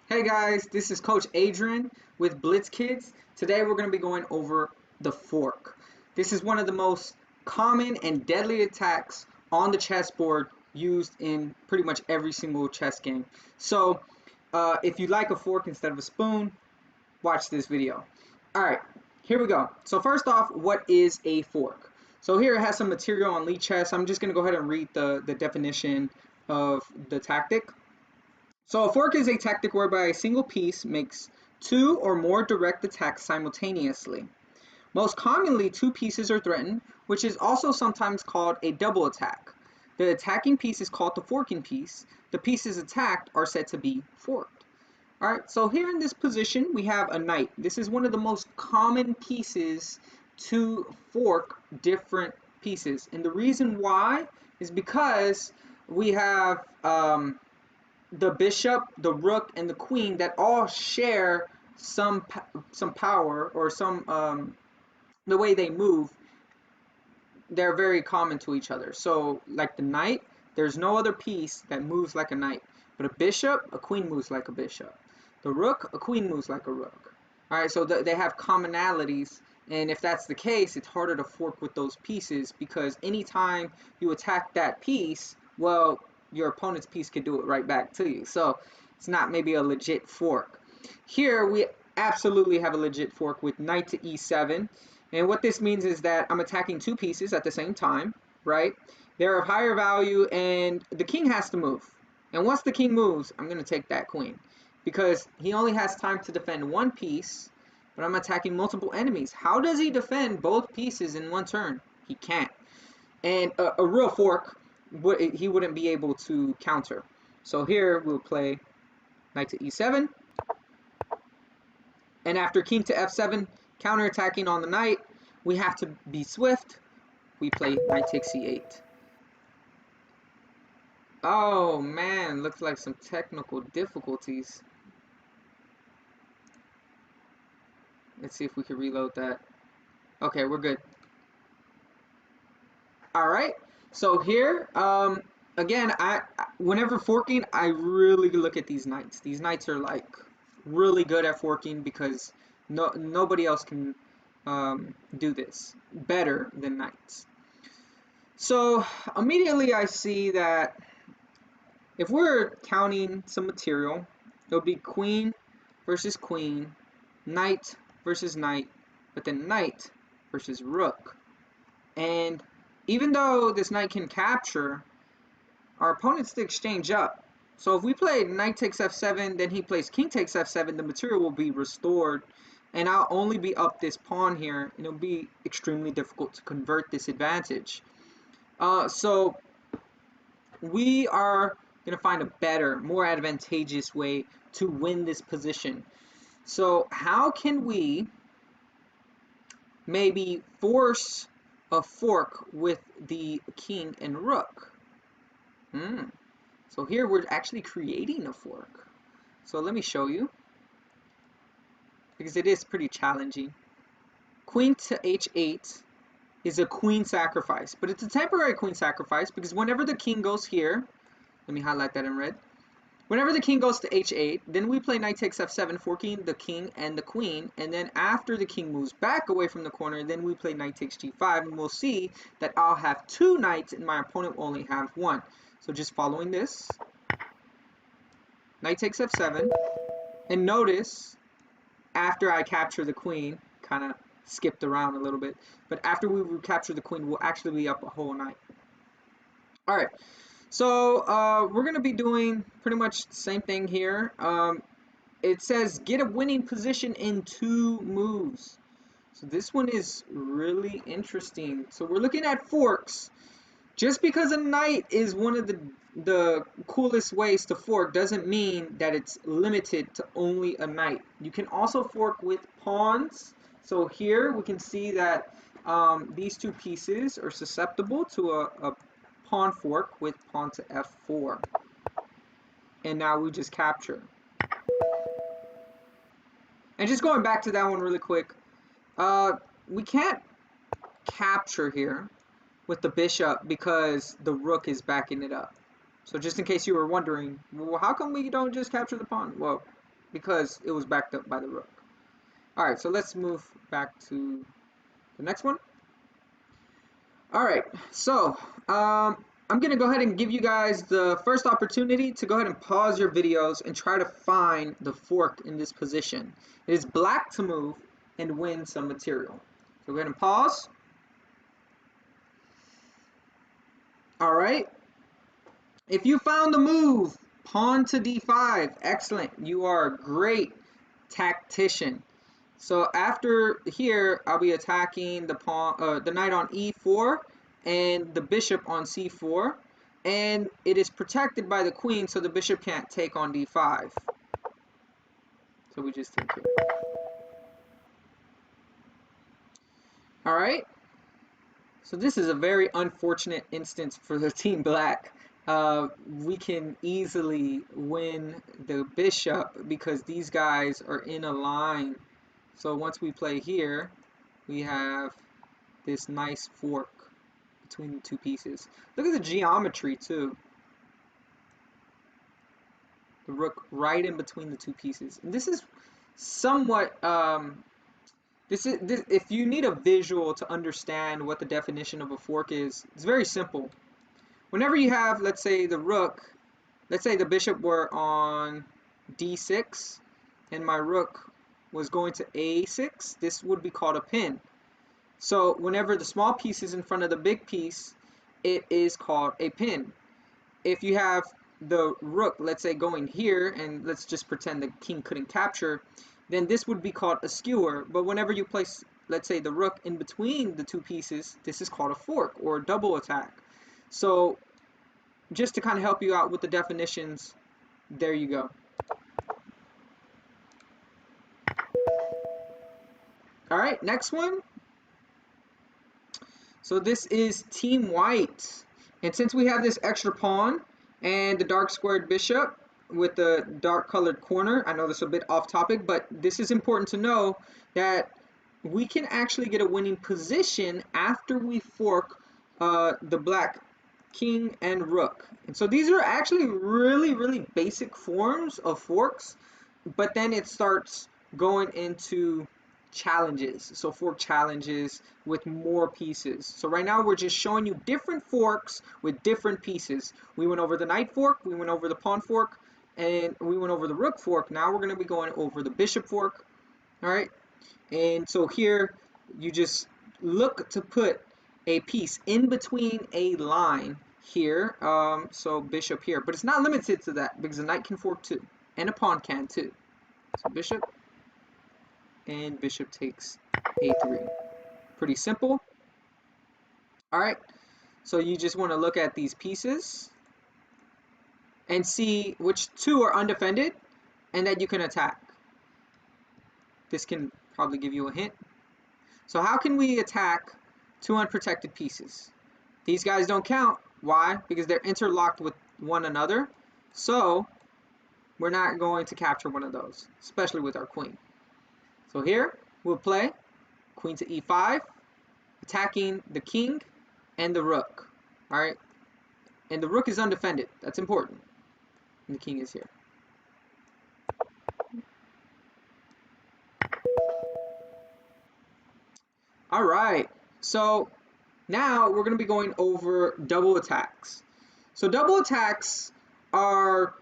Hey guys, this is Coach Adrian with Blitz Kids. Today we're going to be going over the fork. This is one of the most common and deadly attacks on the chessboard used in pretty much every single chess game. So if you like a fork instead of a spoon, watch this video. Alright, here we go. So first off, what is a fork? So here it has some material on Lichess. I'm just going to go ahead and read the definition of the tactic. So a fork is a tactic whereby a single piece makes two or more direct attacks simultaneously. Most commonly, two pieces are threatened, which is also sometimes called a double attack. The attacking piece is called the forking piece. The pieces attacked are said to be forked. Alright, so here in this position, we have a knight. This is one of the most common pieces to fork different pieces. And the reason why is because we have the bishop, the rook, and the queen that all share some power or some the way they move. They're very common to each other. So like the knight, there's no other piece that moves like a knight. But a bishop, a queen moves like a bishop. The rook, a queen moves like a rook. All right, so they have commonalities. And if that's the case, it's harder to fork with those pieces because anytime you attack that piece, well, your opponent's piece could do it right back to you. So it's not maybe a legit fork. Here we absolutely have a legit fork with knight to e7. And what this means is that I'm attacking two pieces at the same time, right? They're of higher value and the king has to move. And once the king moves, I'm going to take that queen because he only has time to defend one piece, but I'm attacking multiple enemies. How does he defend both pieces in one turn? He can't. And a real fork, he wouldn't be able to counter. So here we'll play knight to e7. And after king to f7, counterattacking on the knight, we have to be swift. We play knight takes c8. Oh man, looks like some technical difficulties. Let's see if we can reload that. Okay, we're good. Alright, so here, again, whenever forking, I really look at these knights. These knights are like really good at forking because nobody else can do this better than knights. So immediately I see that if we're counting some material, it'll be queen versus queen, knight versus knight, but then knight versus rook. And even though this knight can capture, our opponent's to exchange up. So if we play knight takes f7, then he plays king takes f7, the material will be restored. And I'll only be up this pawn here, and it'll be extremely difficult to convert this advantage. So we are going to find a better, more advantageous way to win this position. So how can we maybe force a fork with the king and rook? So here we're actually creating a fork. So let me show you, because it is pretty challenging. Queen to h8 is a queen sacrifice, but it's a temporary queen sacrifice because whenever the king goes here, let me highlight that in red. Whenever the king goes to h8, then we play knight takes f7, forking the king and the queen, and then after the king moves back away from the corner, then we play knight takes g5, and we'll see that I'll have two knights and my opponent will only have one. So just following this, knight takes f7, and notice after I capture the queen, kind of skipped around a little bit, but after we recapture the queen, we'll actually be up a whole knight. Alright, so we're going to be doing pretty much the same thing here. It says get a winning position in 2 moves. So this one is really interesting. So we're looking at forks. Just because a knight is one of the coolest ways to fork doesn't mean that it's limited to only a knight. You can also fork with pawns. So here we can see that these two pieces are susceptible to a pawn fork with pawn to f4. And now we just capture. And just going back to that one really quick, we can't capture here with the bishop because the rook is backing it up. So just in case you were wondering, well, how come we don't just capture the pawn? Well, because it was backed up by the rook. Alright, so let's move back to the next one. Alright, so I'm going to go ahead and give you guys the first opportunity to go ahead and pause your videos and try to find the fork in this position. It is black to move and win some material. So go ahead and pause. Alright, if you found the move, pawn to d5, excellent. You are a great tactician. So after here, I'll be attacking the pawn, the knight on e4 and the bishop on c4, and it is protected by the queen, so the bishop can't take on d5. So we just take it. All right. So this is a very unfortunate instance for the team black. We can easily win the bishop because these guys are in a line. So once we play here, we have this nice fork between the two pieces. Look at the geometry too. The rook right in between the two pieces. And this is somewhat, if you need a visual to understand what the definition of a fork is, it's very simple. Whenever you have, let's say the rook, let's say the bishop were on d6 and my rook was going to a6, this would be called a pin. So whenever the small piece is in front of the big piece, it is called a pin. If you have the rook, let's say, going here, and let's just pretend the king couldn't capture, then this would be called a skewer. But whenever you place, let's say, the rook in between the two pieces, this is called a fork or a double attack. So just to kind of help you out with the definitions, there you go. All right, next one. So this is Team White. And since we have this extra pawn and the dark squared bishop with the dark colored corner, I know this is a bit off topic, but this is important to know that we can actually get a winning position after we fork the black king and rook. And so these are actually really basic forms of forks, but then it starts going into challenges. So fork challenges with more pieces. So right now we're just showing you different forks with different pieces. We went over the knight fork, we went over the pawn fork, and we went over the rook fork. Now we're going to be going over the bishop fork. All right. And so here you just look to put a piece in between a line here. So bishop here, but it's not limited to that because the knight can fork too, and a pawn can too. So bishop, and bishop takes a3. Pretty simple. All right, so you just want to look at these pieces and see which two are undefended and that you can attack. This can probably give you a hint. So how can we attack two unprotected pieces? These guys don't count. Why? Because they're interlocked with one another. So we're not going to capture one of those, especially with our queen. So here we'll play queen to e5, attacking the king and the rook. All right, and the rook is undefended. That's important. And the king is here. All right, so now we're going to be going over double attacks. So double attacks are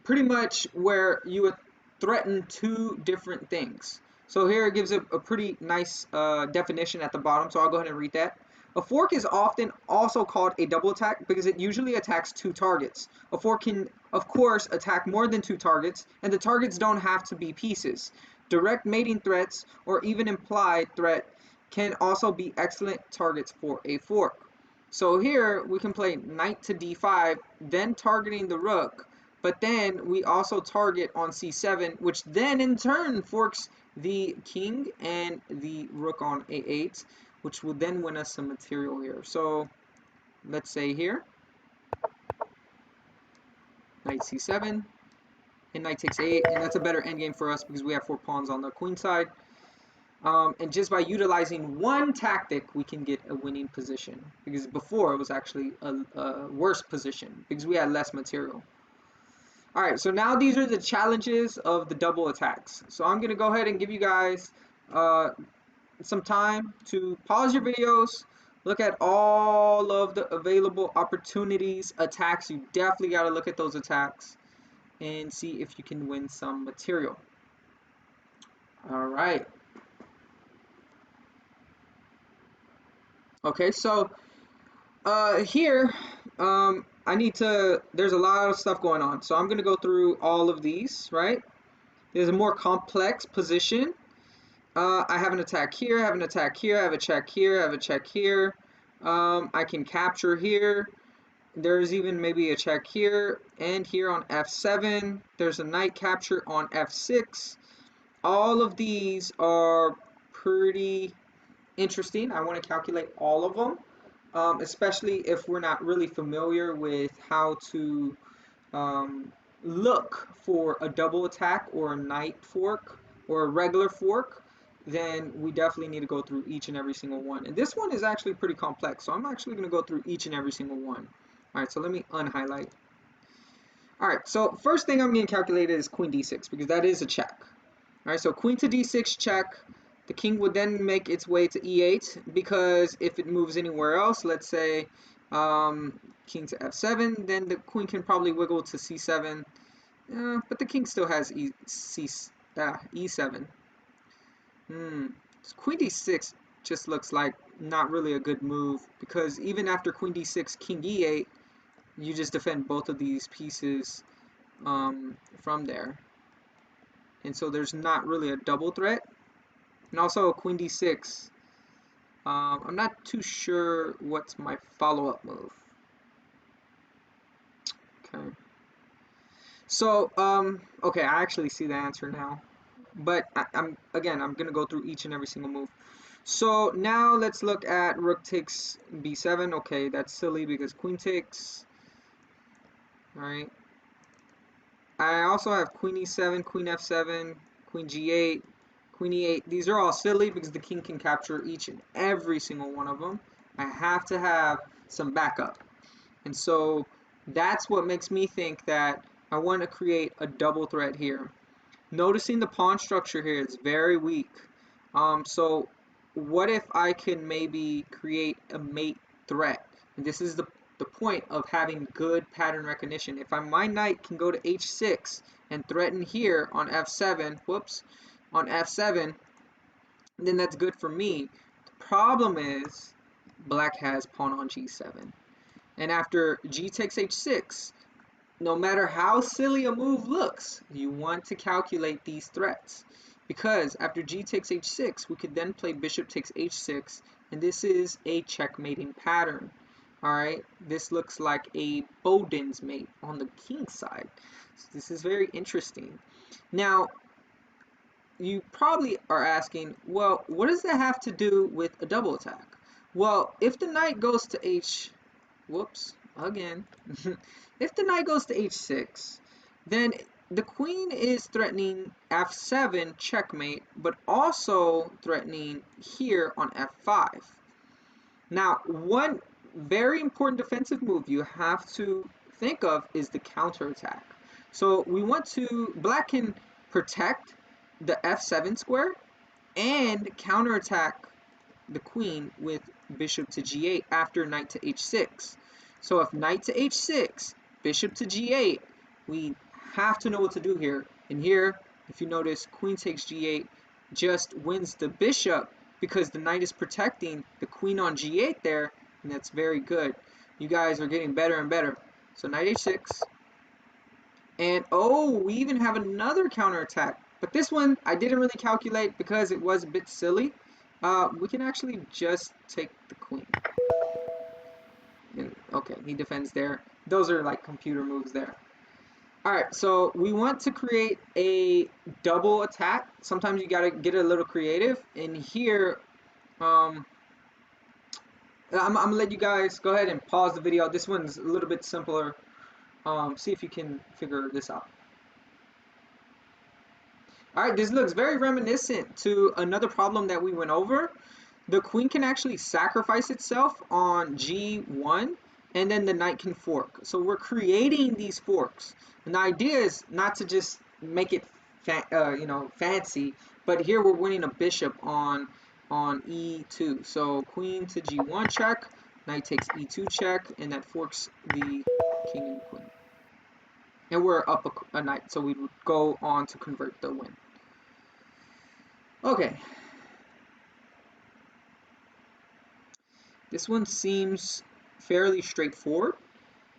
pretty much where you would threaten two different things. So here it gives a pretty nice definition at the bottom, so I'll go ahead and read that. A fork is often also called a double attack because it usually attacks two targets. A fork can, of course, attack more than two targets, and the targets don't have to be pieces. Direct mating threats or even implied threat can also be excellent targets for a fork. So here we can play knight to d5, then targeting the rook, but then we also target on c7, which then in turn forks the king and the rook on a8, which will then win us some material here. So let's say here, knight c7, and knight takes a8, and that's a better endgame for us because we have 4 pawns on the queen side. And just by utilizing one tactic, we can get a winning position, because before it was actually a worse position because we had less material. All right, so now these are the challenges of the double attacks. So I'm gonna go ahead and give you guys uh, some time to pause your videos, look at all of the available opportunities, attacks. You definitely got to look at those attacks and see if you can win some material. All right. Okay, so here, I need to, there's a lot of stuff going on. So I'm going to go through all of these, right? There's a more complex position. I have an attack here, I have an attack here, I have a check here, I have a check here. I can capture here. There's even maybe a check here and here on F7. There's a knight capture on F6. All of these are pretty interesting. I want to calculate all of them, especially if we're not really familiar with how to look for a double attack or a knight fork or a regular fork. Then we definitely need to go through each and every single one. And this one is actually pretty complex, so I'm actually going to go through each and every single one. All right, so let me unhighlight. All right, so first thing I'm going to calculate is queen d6 because that is a check. All right, so queen to d6 check. The king would then make its way to e8 because if it moves anywhere else, let's say king to f7, then the queen can probably wiggle to c7. But the king still has e7. Queen d6 just looks like not really a good move because even after queen d6, king e8, you just defend both of these pieces from there. And so there's not really a double threat. And also queen d6, I'm not too sure what's my follow-up move. Okay. So, okay, I actually see the answer now. But I'm gonna go through each and every single move. So now let's look at rook takes b7. Okay, that's silly because queen takes. All right. I also have queen e7, queen f7, queen g8, queen e8. These are all silly because the king can capture each and every single one of them. I have to have some backup. And so that's what makes me think that I want to create a double threat here. Noticing the pawn structure here is very weak. So what if I can maybe create a mate threat? And this is the point of having good pattern recognition. If my knight can go to h6 and threaten here on f7, on f7, then that's good for me. The problem is black has pawn on g7. And after g takes h6, no matter how silly a move looks, you want to calculate these threats. Because after g takes h6, we could then play bishop takes h6, and this is a checkmating pattern. Alright, this looks like a Boden's mate on the king side. So this is very interesting. Now, you probably are asking, well, what does that have to do with a double attack? Well, if the knight goes to if the knight goes to h6, then the queen is threatening f7 checkmate, but also threatening here on f5. Now, one very important defensive move you have to think of is the counterattack. So we want to, black can protect the f7 square and counterattack the queen with bishop to g8 after knight to h6. So if knight to h6, bishop to g8, we have to know what to do here. And here, if you notice, queen takes g8 just wins the bishop because the knight is protecting the queen on g8 there, and that's very good. You guys are getting better and better. So knight h6. And oh, we even have another counterattack. But this one, I didn't really calculate because it was a bit silly. We can actually just take the queen. And, okay, he defends there. Those are like computer moves there. Alright, so we want to create a double attack. Sometimes you gotta get a little creative. And here, I'm gonna let you guys go ahead and pause the video. This one's a little bit simpler. See if you can figure this out. Alright, this looks very reminiscent to another problem that we went over. The queen can actually sacrifice itself on g1, and then the knight can fork. So we're creating these forks. And the idea is not to just make it fancy, but here we're winning a bishop on e2. So queen to g1 check, knight takes e2 check, and that forks the king and queen. And we're up a knight, so we would go on to convert the win. Okay. This one seems fairly straightforward.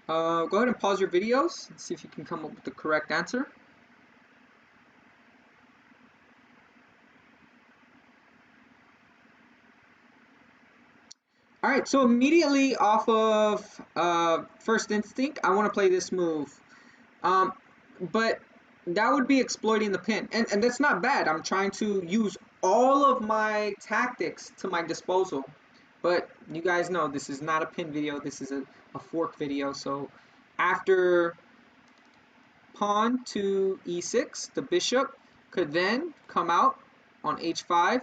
Go ahead and pause your videos and see if you can come up with the correct answer. Alright, so immediately off of first instinct, I want to play this move. But that would be exploiting the pin. And that's not bad. I'm trying to use all of my tactics to my disposal. But you guys know this is not a pin video. This is a fork video. So after pawn to e6, the bishop could then come out on h5,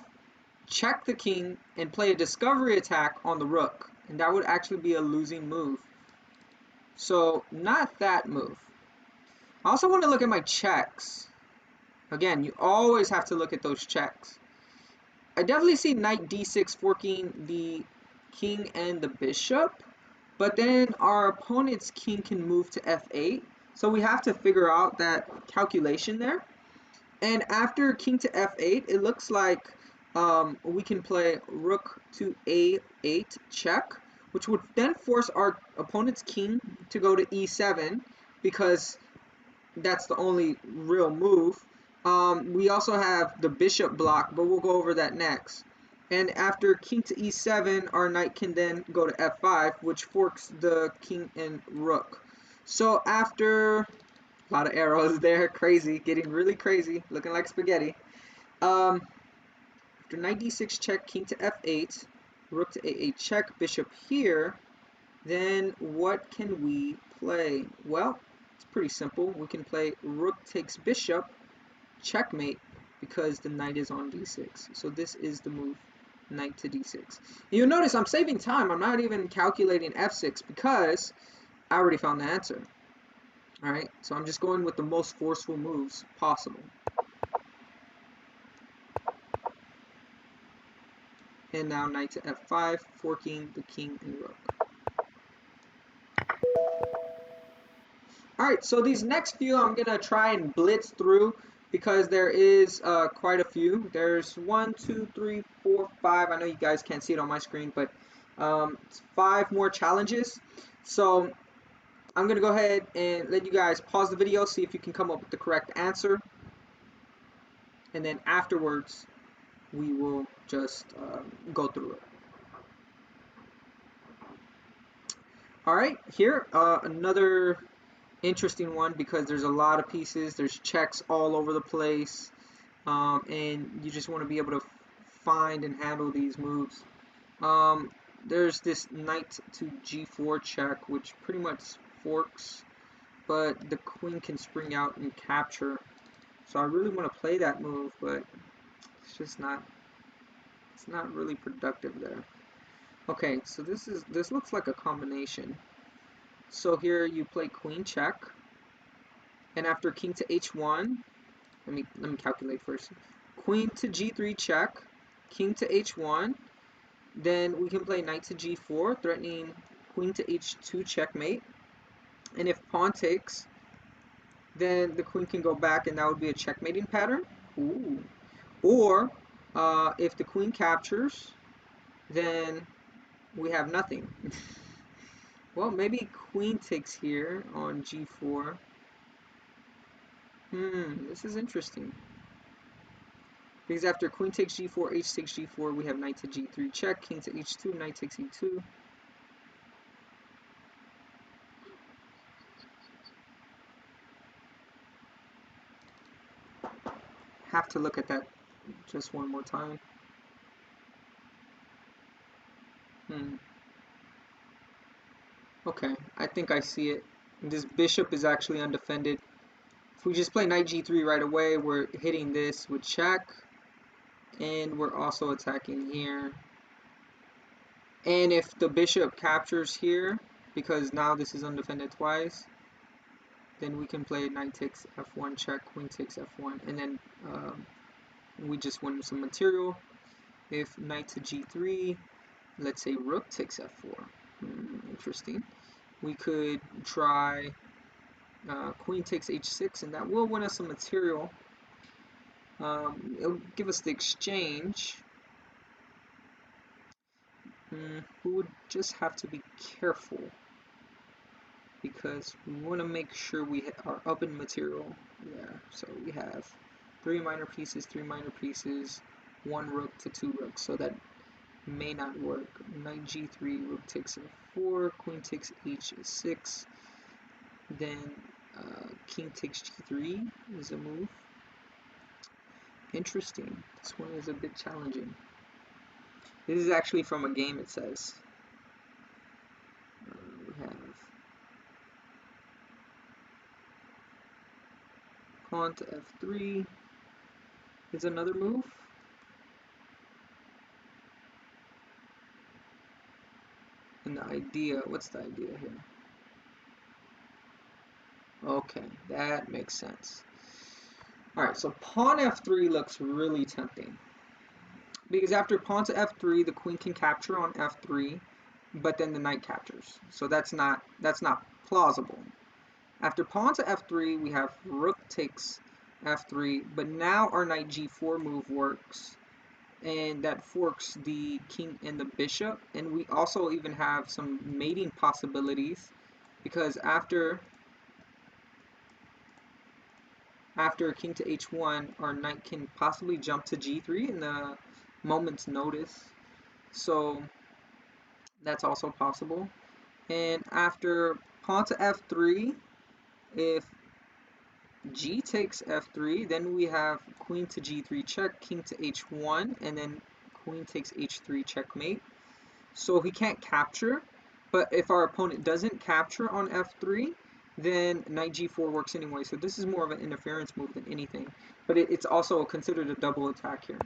check the king, and play a discovery attack on the rook. And that would actually be a losing move. So not that move. I also want to look at my checks. Again, you always have to look at those checks. I definitely see knight d6 forking the king and the bishop, but then our opponent's king can move to f8. So we have to figure out that calculation there. And after king to f8, it looks like we can play rook to a8 check, which would then force our opponent's king to go to e7 because that's the only real move. We also have the bishop block, but we'll go over that next. And after king to e7, our knight can then go to f5, which forks the king and rook. So after a lot of arrows there, crazy, getting really crazy, looking like spaghetti. After knight d6 check, king to f8, rook to a8 check, bishop here, then what can we play? Well, it's pretty simple. We can play rook takes bishop, checkmate, because the knight is on d6. So this is the move, knight to d6. You'll notice I'm saving time. I'm not even calculating f6 because I already found the answer. Alright, so I'm just going with the most forceful moves possible. And now knight to f5, forking the king and rook. Alright, so these next few I'm going to try and blitz through because there is quite a few. There's 1, 2, 3, 4, 5. I know you guys can't see it on my screen, but it's 5 more challenges. So I'm going to go ahead and let you guys pause the video, see if you can come up with the correct answer. And then afterwards, we will just go through it. Alright, here, another interesting one because there's a lot of pieces, there's checks all over the place, and you just want to be able to find and handle these moves. There's this knight to g4 check, which pretty much forks, but the queen can spring out and capture. So I really want to play that move, but it's just not, it's not really productive there. Okay, so this looks like a combination. So here you play queen check, and after king to h1, let me calculate first. Queen to g3 check, king to h1, then we can play knight to g4, threatening queen to h2 checkmate. And if pawn takes, then the queen can go back, and that would be a checkmating pattern. Ooh. Or if the queen captures, then we have nothing. Well, maybe queen takes here on g4. This is interesting. Because after queen takes g4, h takes g4, we have knight to g3 check, king to h2, knight takes e2. Have to look at that just one more time. Okay, I think I see it. This bishop is actually undefended. If we just play knight g3 right away, we're hitting this with check. And we're also attacking here. And if the bishop captures here, because now this is undefended twice. Then we can play knight takes f1 check, queen takes f1, and then we just win some material. If knight to g3, let's say rook takes f4. Interesting. We could try queen takes h6, and that will win us some material. It'll give us the exchange. We would just have to be careful because we want to make sure we are up in material. Yeah, so we have 3 minor pieces, 3 minor pieces, 1 rook to 2 rooks, so that may not work. Knight g3, rook takes f4, queen takes h6, then king takes g3 is a move. Interesting. This one is a bit challenging. This is actually from a game, it says. We have pawn to f3 is another move. And the idea, what's the idea here? Okay, that makes sense. Alright, so pawn f3 looks really tempting. Because after pawn to f3, the queen can capture on f3, but then the knight captures. So that's not plausible. After pawn to f3, we have rook takes f3, but now our knight g4 move works, and that forks the king and the bishop, and we also even have some mating possibilities, because after king to h1, our knight can possibly jump to g3 in the moment's notice, so that's also possible. And after pawn to f3, if g takes f3, then we have queen to g3 check, king to h1, and then queen takes h3 checkmate. So he can't capture, but if our opponent doesn't capture on f3, then knight g4 works anyway. So this is more of an interference move than anything, but it's also considered a double attack here.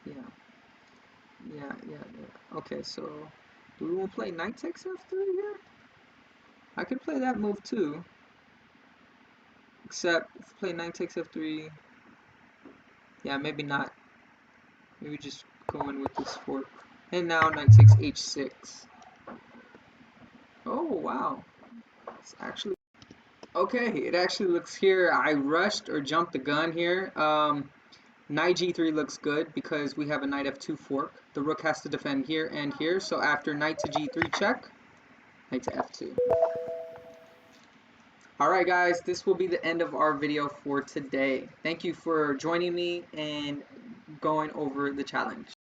Yeah. Okay, so do we want to play knight takes f3 here? I could play that move too. Except if we play knight takes f3, yeah, maybe not. Maybe just go in with this fork. And now knight takes h6. Oh wow, it's actually okay. It actually looks here. I rushed or jumped the gun here. Knight g3 looks good because we have a knight f2 fork. The rook has to defend here and here. So after knight to g3 check, knight to f2. Alright guys, this will be the end of our video for today. Thank you for joining me and going over the challenge.